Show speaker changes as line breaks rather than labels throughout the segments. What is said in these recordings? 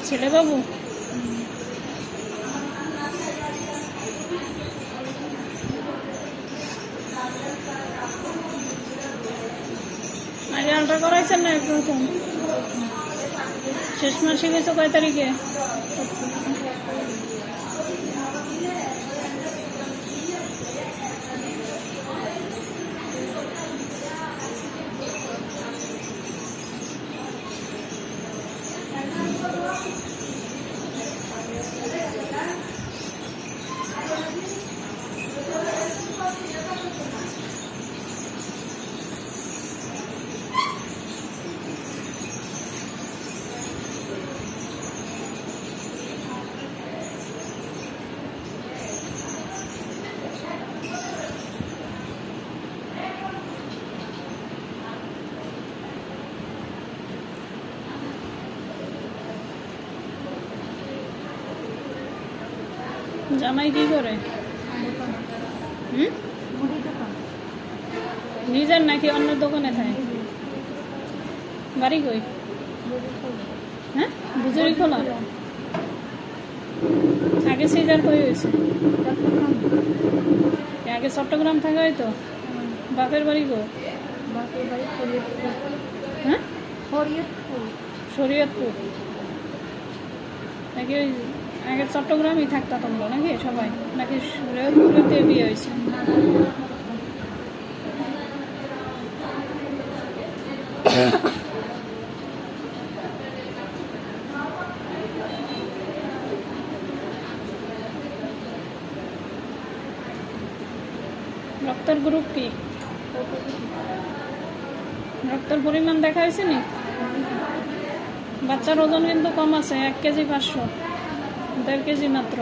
ছেলে বাবু আগে আলট্রা করাইছেন না প্রথম? শেষ মাসে গেছো কয় তারিখে? জামাই কি করে? নিজের নাকি অন্য দোকানে থাকে? বাড়ি কই? হ্যাঁ, বুঝুরি খোলা। আগে সিজার কই হয়েছে? আগে চট্টগ্রাম থাকে হয়তো। বাপের বাড়ি কো? হ্যাঁ, শরীয়তপুর নাকি? আগে চট্টগ্রামই থাকতা তোমরা নাকি সবাই, নাকি শরীয়তপুরেতে বিয়ে হয়েছে? রক্তের গ্রুপ কি? রক্তের পরিমাণ দেখা হয়েছে নি? বাচ্চার ওজন কিন্তু কম আছে, 1 কেজি 500, 1.5 কেজি মাত্র।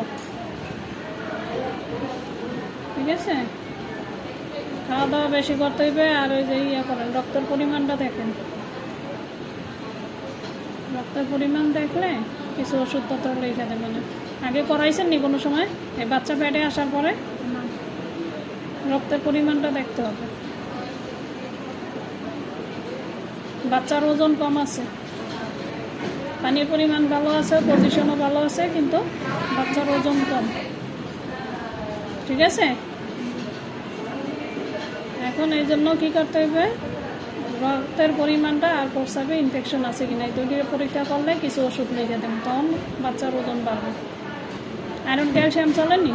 ঠিক আছে, খাওয়া দাওয়া বেশি করতে হইবে। আর ওই যে ইয়ে করেন, রক্তের পরিমাণটা দেখেন। রক্তের পরিমাণ দেখলে কিছু ওষুধপত্র লিখে দেবে না। আগে করাইছেন নি কোনো সময়? এই বাচ্চা পেটে আসার পরে রক্তের পরিমাণটা দেখতে হবে। বাচ্চার ওজন কম আছে, পানির পরিমাণ ভালো আছে, পজিশনও ভালো আছে, কিন্তু বাচ্চার ওজন কম। ঠিক আছে, এখন এই জন্য কী করতে হবে, রক্তের পরিমাণটা আর প্রস্রাবে ইনফেকশন আছে কিনা এই দুটির পরীক্ষা করলে কিছু ওষুধ লিখে দেন, তখন বাচ্চার ওজন বাড়বে। আয়রন ক্যালসিয়াম চলেনি?